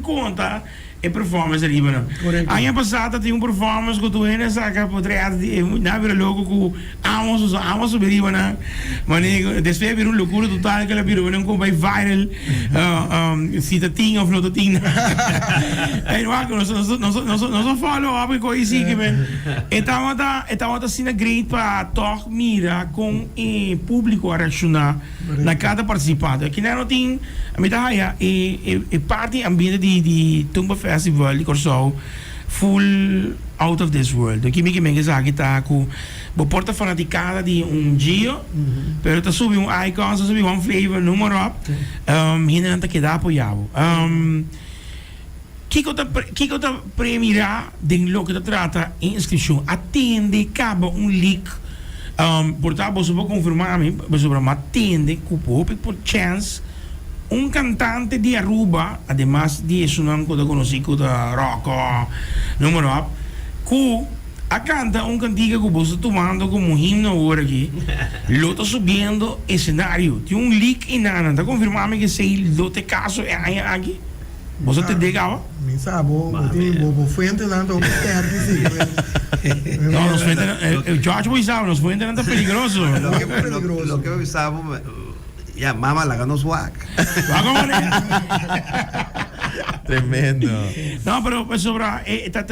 conta e performance arriva. Ano passato tinha performance que tu ainda saca potrebbe na vera logo que amo subir na mas depois vira loucura total que ela vira não como vai viral se tá ting ou não tá ting aí nós follow up com isso que men estava sendo great para talk mira com o público a reaccionar na cada participante que não tem a metade e parte ambiente de Tumba Festival de Corso full out of this world. Aqui me que sabe que tá com a porta fanaticada de dia, pero tá subi icon, tá subi flavor, número up, ainda não tá que dá apoiado. Que tá premirar de lo que tá trata em inscrição, atende caba leak. Portanto, você pode confirmar a mim, você pode atende por chance cantante de Aruba, además de eso não conhecido da rock, número up, que a canta cantiga que você tomando como himno agora aqui, lo está subindo escenário, tem leak em nada, está confirmando que se lo te caso é aqui, você te diga, mi sabo, bo fuente não tô perto disso. Não, nos fuente, George Boisau, nos fuente não está peligroso. Lo que eu sabo ya, mamá, la ganó swag. Tremendo. No, pero sobre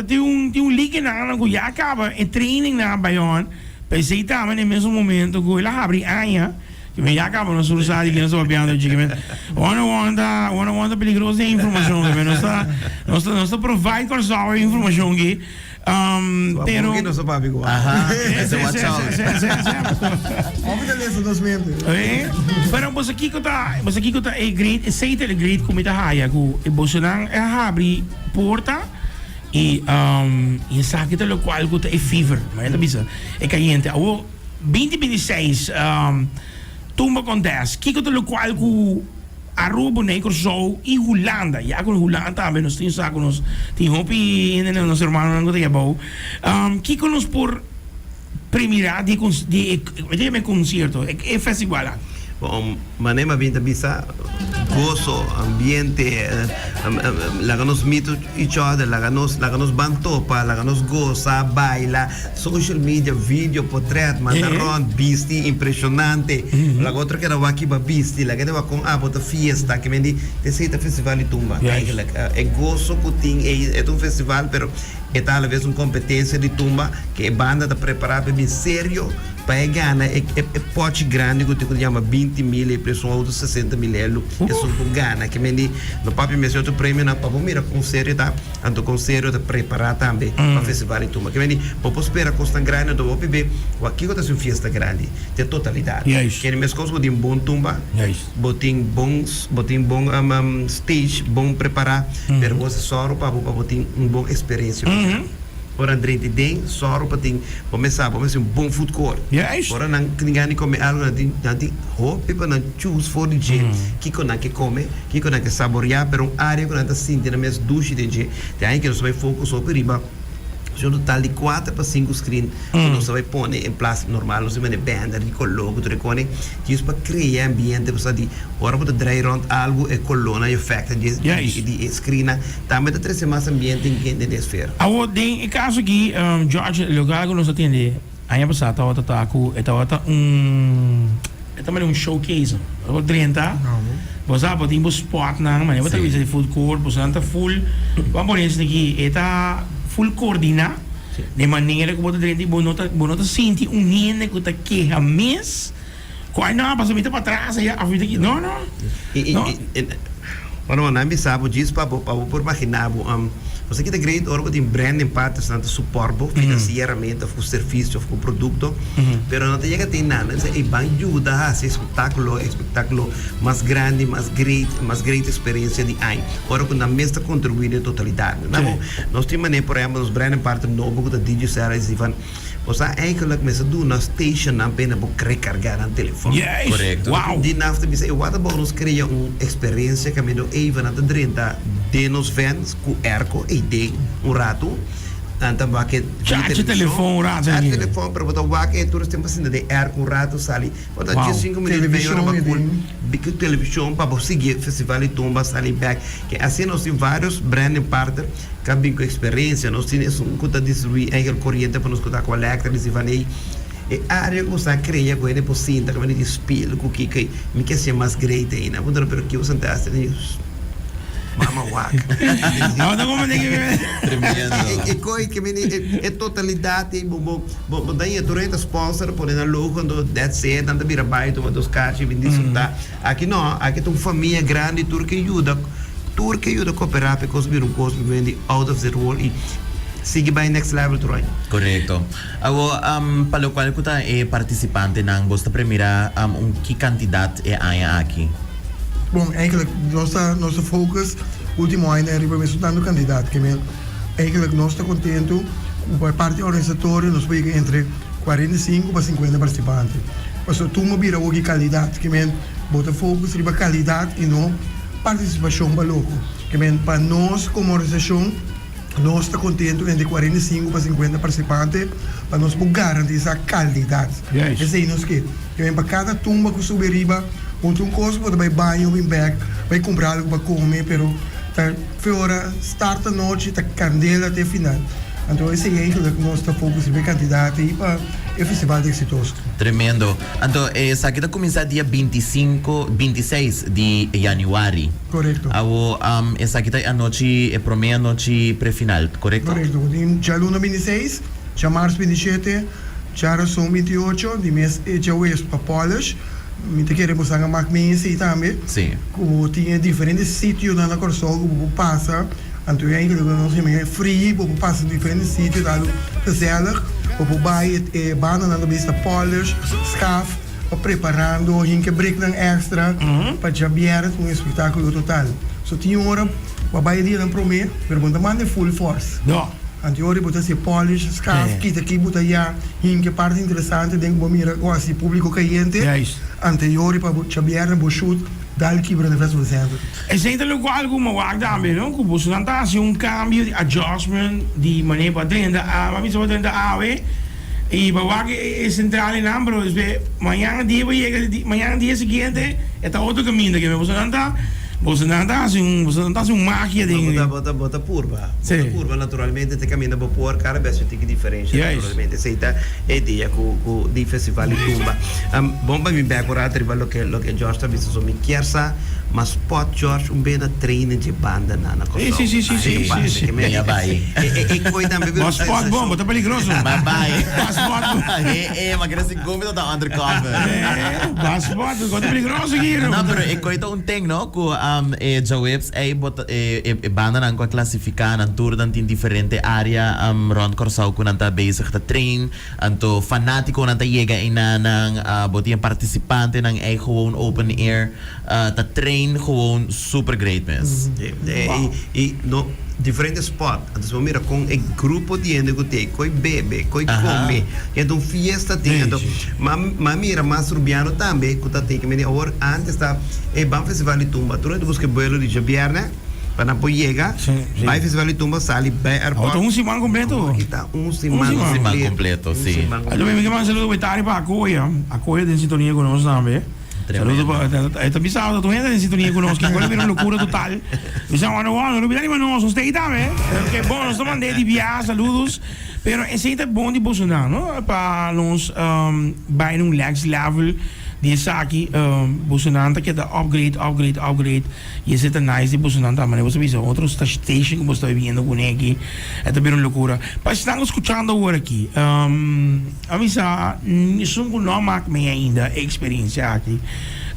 tem link na que já acaba e training na Bayon. Pensei também no mesmo momento que ela abre anha que me já acaba no sursado que nós vamos de que wanda peligroso de informação que nós está provide com essa informação que pero que no se papi igual. Ajá. Ese watch out. Obviamente dos membros. Pero você aqui que tá é great, aceita é great como tá haia que você não é abre porta e sabe que lo qual que é fever, mas é bisa é caliente. O 2026 tumba contest, que lo qual que Aruba negro show e Holanda, já com Holanda também nós temos nós tem hopi ainda nos irmãos não tem bom, que nos por premiar de concerto é festival. Bom, manema vinda bisa gozo, ambiente, la ganos meet each other, la ganos bantopa, la ganos goza, baila, social media, video, portrait, mandaron, bisti, impressionante. La otra que era aquí va bisti, la que va con bota fiesta, que me di, te seita festival e tumba. É gozo putin, é um festival, pero é talvez uma competência de tumba que a banda está preparada bem sério. Para ganhar é pote grande que tu chama 20 mil e preço outro 60 mil euros é só tu ganha que me no papi me outro prêmio na papo mira com sério tá ando com sério tá preparar também para festival e tudo que me posso esperar custa grande do PB o aqui que tá uma festa grande de totalidade que ele mesmo coisa botin bom tumba botin bom stage bom preparar pero você só para botin boa experiência. Ora drente den soro pating começar bom food court. Ora não ninguém come algo nanti hope para não choose for the gente que come que saborear pero área que não sentir na mesma duche de gente tem aí que nós vai foco sobre riba um total de 4 para 5 screen que nós vai pôr em place normal nós vamos banner de coloco tudo recone que isso para criar ambiente para de ora para drive around algo e colona e effect de screen também tem ser mais ambiente em de esfera. Agora tem caso aqui George lugar que nós atende ano passado estava showcase o 30 você pode ir spot na mas você vai fazer food court você está full vamos por isso aqui está full coordinar de maneira que você tem bonota sentir gente que está queja mês quase não passa muito para trás aí a vida aqui não ora não me sabe disso para por imaginar você que tem great ora tem branding parte tanto suporte financeiramente ou serviço ou produto pero não tem que ter nada e vai ajudar a esse espetáculo mais grande mais great experiência de aí ora quando a mesa contribuir de totalidade nós temos por exemplo os branding parte novo da DJ Sarah e Ivan você eigenlijk met z'n doen naar station naar binnen voor recarregar aan telefoon. Correcto. Wow. Die naast de bisa, wat about ons creëren een experiência que me do even aan de 30 de nos fans com erco e de rato tanta vaque Chat telefoon, raad. chat telefoon, pero botar vaque todos tempo assim de com rato sali. Botar Wow. 5 minutos meio hora para big televisão para seguir festival e tumba sali back. Que assim nós temos vários brand partner que têm com experiência, nós temos um conta distribuir aquele corrente para nos contar com a elétrica, e vai e área que você cria com ele por cinta, como ele espelho, com que me quer ser mais great ainda. Botar pero que você está Mama wak. Não, não como ninguém. Tremendo. E coi que é totalidade, daí é durante sponsor, por na logo quando that's it, anda vira bairro, toma dos caixas, vem disfrutar. Aqui não, aqui tem uma família grande, tudo que ajuda a cooperar, porque os viram coisas vende out of the world e sigue by next level Troy. Correcto. Ako, para lo cual ko ta participante ng Bosta Premiera, que candidato aya aqui? Bom, eigenlijk, nossa focus, último ano é representando o candidato, que eigenlijk nós estamos contentos, por parte organizatória, nós podemos entre 45 para 50 participantes. Mas o turma vira o qualidade, que bota focus sobre qualidade e não participação para louco. Que para nós, como organização, nós estamos contentos entre 45 para 50 participantes, para nós garantir essa qualidade. Esse aí nós queremos. Que para cada turma que subir riba, um coisa para vai banho, vai back, vai comprar algo para comer, pero tá fora starta a noite, tá candela até final. Então esse é o que nós estamos focusando no candidato e para o festival de exitoso. Tremendo. Então, essa aqui começa dia 26 de januário. Correto. Essa aqui é a noite, primeira noite pré-final, correto? Correto. Já luna 26, já março 27, já são 28, de mês já o para Polish. Muito queremos saber mais mês também. Sim. Como tinha diferentes sítios na Corsol que passa, então é que nós temos free, para passar diferentes sítios, dado gezellig, para vai banda na vista polish, scarf, para preparando, a gente break extra, para já vier um espetáculo total. So tinha hora, para vai dia não prometo, mas manda full force. Não. Anterior botar se polish, scarf, kita aqui botar já, que parte interessante dentro do mira, ou assim público cliente. Anterior para chabiar na shoot, dá aqui para o festival centro. É sempre lugar como o também, não? Que você não está um cambio de adjustment de maneira para dentro, a mim só dentro da AVE e para que é central em Ambro, amanhã dia seguinte é outro caminho que você não está. Você não está máquina de... Bota curva. Curva, naturalmente, te caminha para pôr, cada vez tem que diferença, naturalmente. Aceita a ideia com o festival de tumba. Bom para mim, agora, lo que George está vendo, me quer sa, mas pode, George, bem na treino de banda na coisa. Sim. Meia vai. Mas pode bom, bota peligroso. Mas vai. Mas pode. Mas quer dizer, como está undercover. Mas pode, bota peligroso aqui. Não, pero ito thing, no? Jawebs banda nang ko klasifikan ang tour dan tin diferente area rond Corsau ko nanta bezig ta train anto fanatiko nanta yega ina ng boti ang participante ng gewoon open air ta train gewoon super great mess. E no diferentes spot. Então mira com o grupo de gente que tem, coi bebe, coi come, então fiesta tem, então mas mira mais urbiano também, que tá tem que me agora antes tá bom festival de tumba, durante busca vuelo de Javierne para não chegar, vai festival de tumba sali bem airport. Um semana completo. Está semana completo, sim. Então me manda saludo para Itari para a Coia de sintonia conosco também. Saludo para esta pisada, tu gente em sintonia conosco, agora vira uma loucura total. Pisamos no ano, não me dá nem mais você também. Que bom, nós estamos de viagem, saludos. Pero é sempre bom de Bolsonaro, não? Para nós vai num next level de aqui, Bolsonaro que é upgrade. E esse é nice de Bolsonaro também. Você vê outro station que você está vendo com ele aqui, é também uma loucura. Mas estamos escutando agora aqui. A mim isso não marca me ainda a experiência aqui.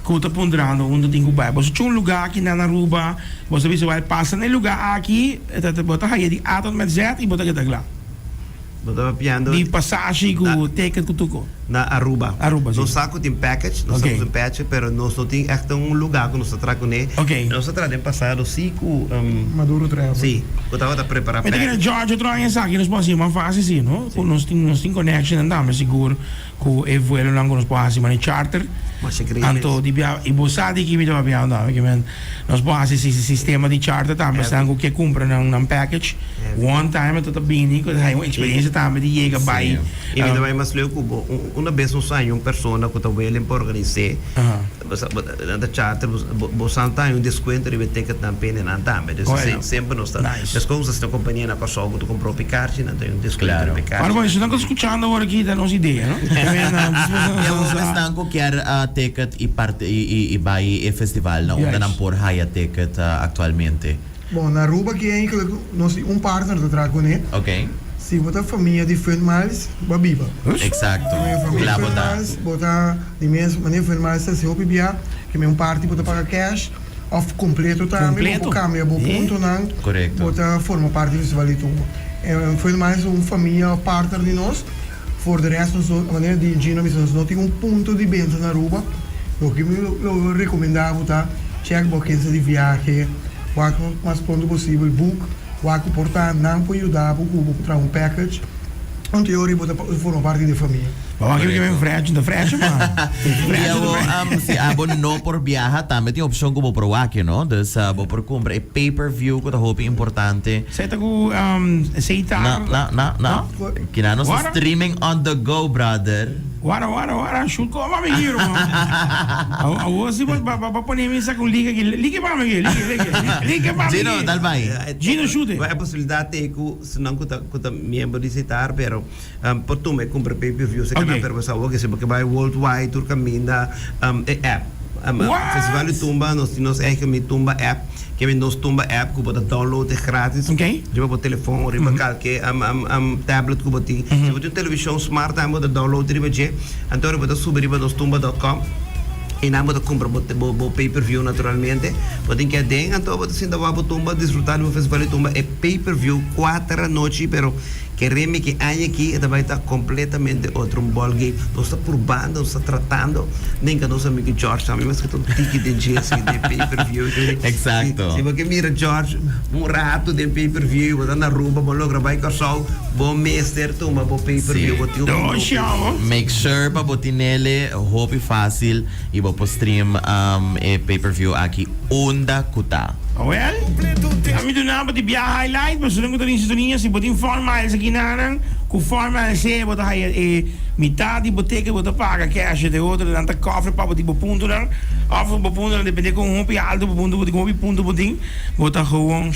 Que eu estou ponderando onde tem que ir. Você tinha um lugar aqui na Aruba, você vê se vai passar no lugar aqui, você bota aí de A met Z e bota aqui lá. Die passagem com o ticket que tu na Aruba. Nós saco tem package, nós temos um package, pero nós não tem lugar que nós trago né. Nós trazemos passado 5 Maduro travel. Sim, eu estava a preparar. Mas tem que George eu trago essa aqui, nós podemos ir mais fácil assim, não? Nós tem connection andamos seguro com o voo lá com nós podemos ir charter. Mas je kreeg Anto di bia i bossati che mi dove abbiamo dato, che nos base si sistema di charter tambe stanno che comprano un package one time tot bini che hai un'esperienza tambe di jega by. E mi dava mais leuk una vez un sangue una persona que estava ele para organizar. Da charter bosanta um desconto e vai que também na tambe. Então sempre nos está. As coisas da companhia na passou que tu comprou picarci, não tem desconto de picarci. Mas você não está escutando agora aqui da nossa ideia, não? Eu estão qualquer ticket e vai festival na onda não por high ticket actualmente. Bom, na Aruba que é nós partner do trago, né? Ok. Se botar família de Fernmals, babiba. Exato. Família Fernmals, botar de mesmo maneira Fernmals se o bibia, que é parte botar pagar cash, off completo também, botar câmbio, botar ponto não. Correto. Botar forma parte do festival de tumba. Fernmals família partner de nós. Voor de rest, a maneira de Gino, nós não tem ponto de venda na Aruba. O que eu recomendava tá check boquinha de viagem, o mais pronto possível, book, o portar não pode ajudar para um package, onde eu vou formar parte da família. Vamos aqui que frete, da frete, mano. Se abo no por viaja, também tem opção como pro aqui, não? Dus abo por compra é pay-per-view, que é muito importante. Você tá com aceitar? Não. Que não nos streaming on the go, brother. Wara, shoot ko mami giro mo. Awo si ba poner mesa com liga para mim, liga para mim. Gino, dal vai. Gino shoot. Vai a possibilidade que se não que membro de citar, pero por tu me compra pay-per-view, se canal per pessoa que se porque vai worldwide tour caminda app. Festival Tumba, nós é que me Tumba app, que nós Tumba app que pode download grátis. Ok. Tipo por telefone, ou riba que tablet que pode. Se você tem televisão smart, pode download riba je. Então pode subir riba nós tumba.com. E não pode comprar o pay-per-view naturalmente. Pode que tem, então pode sentar para Tumba, desfrutar do Festival Tumba é pay-per-view 4 noites, pero que reme que há aqui vai estar completamente outro ballgame. Nós está provando, nós está tratando, nem que nosso amigo George também, mas que todo ticket de dia de pay-per-view. Exato. Se você mira George, rato de pay-per-view, você na Aruba, bom logo vai com o bom mestre, toma bom pay-per-view. Make sure para botar nele, hope fácil e vou stream pay-per-view aqui onda kuta. Well, kami doon na di biya highlight, mas doon ko din sa dunia si botin formal sa ginanang, ku formal se bota hay metade boteca bota paga cash de outro danta cofre para botar punto lang, of punto lang depende kung humpi alto punto botin, bota gewoon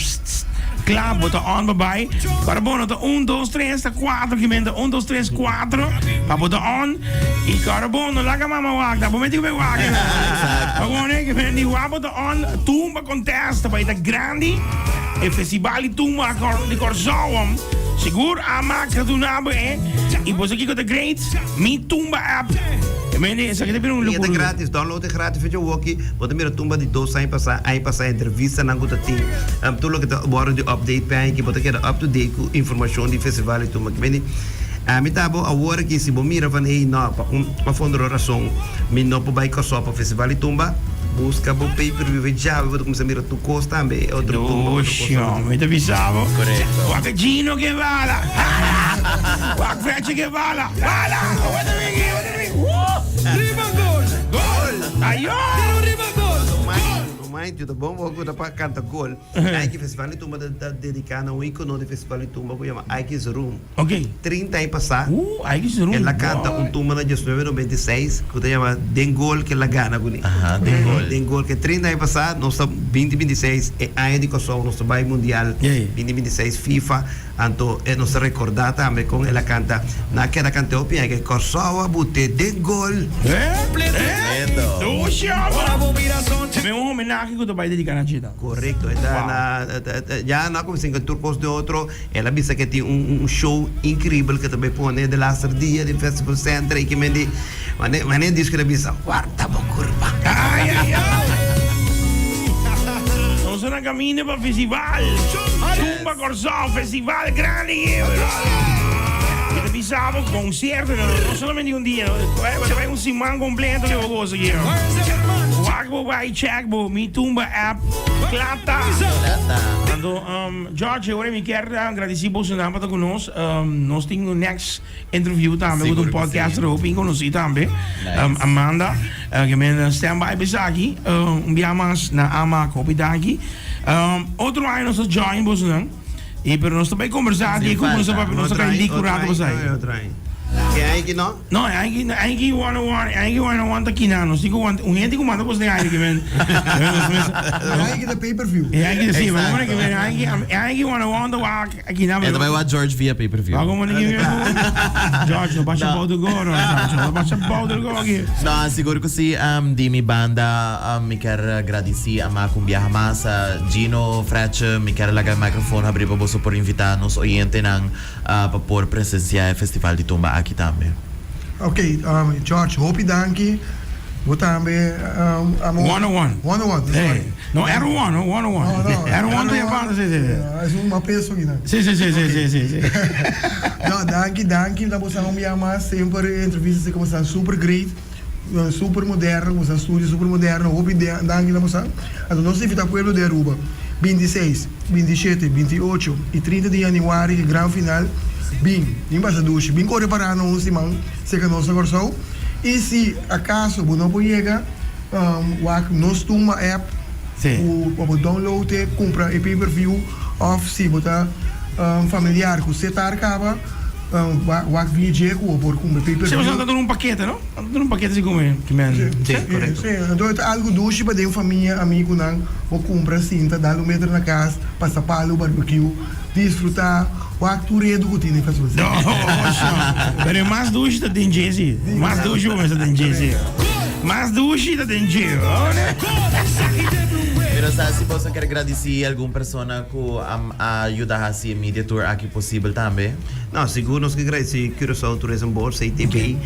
klaar, bota on babay, para bono to 1, 2, 3, 4, que menda 1, 2, 3, 4, para bota on, e carbono laga mama wagda, momento que me wagda, agora que menda bota on, tumba contest bij de grandi e festival tumba di Corsawam seguro a marca do nabo e você aqui com the great me tumba app Mene, sa kita pinong lugar. Grátis, download é grátis, fecha walkie. Pode mirar tumba de 2 aí passar entrevista na guta team. Tudo que tá bora de update bem que pode quedar up to date com informação de festival e tumba que vem. Mi tabo agora que se bom mira van ei não para fundo razão, me não para vai só para festival e tumba. Busca o pay-per-view já, vou começar a mirar tu costa também, outro tumba. Oxi, me avisava. Correto. Guarda Gino que vala. Guarda Fletcher que vala. Vala. Riba gol! Ayo! Riba gol! Mãe, tudo bom? Vou dar para cantar gol. Aí que festival de tumba dedicado a um ícone de festival de tumba que chama Ike's Room. Ok. 30 anos passar. Ike's Room. Ela canta tumba na 1996 que se chama Dengol que ela gana com ele. Dengol que 30 anos passar, nós estamos 2026 é ano de Kosovo, nosso bairro mundial. 2026 FIFA. Então, nós recordar também com ela canta naquela canção que Kosovo bute Dengol. É um homenagem que tu vai dedicar na China. Correto. Já não como se turcos de outro, ela disse que tem show incrível que também põe de last dia de Festival Center e que me diz, mas nem diz que ela disse, quarta curva. Ai, ai, ai. Nós na caminho para o festival. Tumba Corsão, festival grande. E te avisava, concerto, não somente um dia. Vai um semana completo que eu vou conseguir. Wakbo by checkbo, mi tumba app, klata. Então, George, agora me quero agradecer por você estar conosco. Nós temos o next interview também, com um podcast erop, e conosco também. Amanda, que me stand-by bisa aqui, biamas na ama copy daqui. Outro ano nós join você não? E para nós também conversar aqui com nós para nós também licurar você aí. Que aí que não? No, aí one aqui não, nós digo gente que manda você aí que vem. Aí que da pay-per-view. Aí que sim, mas como é que vem? Aí que one aqui não. É também o George via pay-per-view. Como é que vem? George, não baixa pau do gol, não baixa pau do gol aqui. Não, seguro que sim, de minha banda, me quero agradecer a Macumbia Massa, Gino, Frecha, me quero largar o microfone, abrir para você por invitar nos oyentes para por presenciar o Festival de Tumba aqui também. Ok, George, hope danke. Vou também. 101. Sorry. Não, era 101. Não. Era 1 da banda, sim. É uma pessoa aqui, né? Sim. Não, danke. Da você não me amar sempre entrevistas que são super great, super moderno, você estúdio super moderno. Hope danke da você. Então nós invitamos o pueblo de Aruba. 26, 27, 28 e 30 de januário, grande final. Bem passaduche, bem preparado um semana, se que nós agora. E se acaso você não pode chegar, nós temos uma app, o download, compra e pay-per-view, ou se você familiar com você acaba, o vídeo por comprar pay-per-view. Você está dando paquete, não? Está dando paquete assim como é? Sim, correto. Então, algo doce para ter família, amigo, não, ou compra cinta, dar um metro na casa, passar palo, barbecue, desfrutar. O acto redo que tem que fazer. Não, pero mais duche da Jesse. Mais duche mas da Jesse. Mais duche da Jesse. Pero se você quer agradecer a alguma pessoa que ajuda a fazer media tour aqui possível também? Não, seguro nós que agradecer Curaçao Tourism Board, CTB,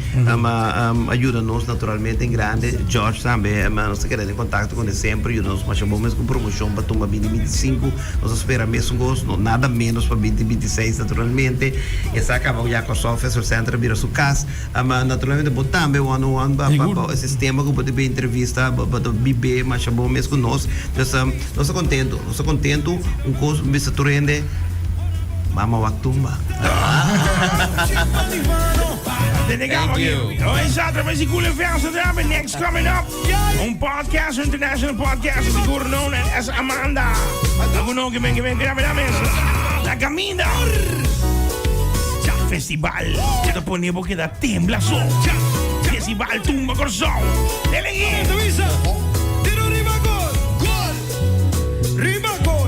ajuda-nos naturalmente em grande, George também, nós queremos em contato com ele sempre, nós chamamos com promoção para Tumba 2025, nós esperamos mesmo gosto, nada menos para 2026 naturalmente, e essa acaba já com a sua Festival Center, vira sua casa, naturalmente, também one-on-one, para esse tema que pode ver entrevista, para beber, mas chamamos mesmo com nós, nós estamos contentos, um curso, Mr. Turende, Mama Waktumba. Thank you. Exato, mas ik wil even next coming up. Un podcast, international podcast, seguro known as Amanda. Ako no, grabe namin. La Camina. Festival. Ito po niyo kita tembla so. Festival Tumba Corsón. Delegate. Tiro Ribagol. Gol. Ribagol.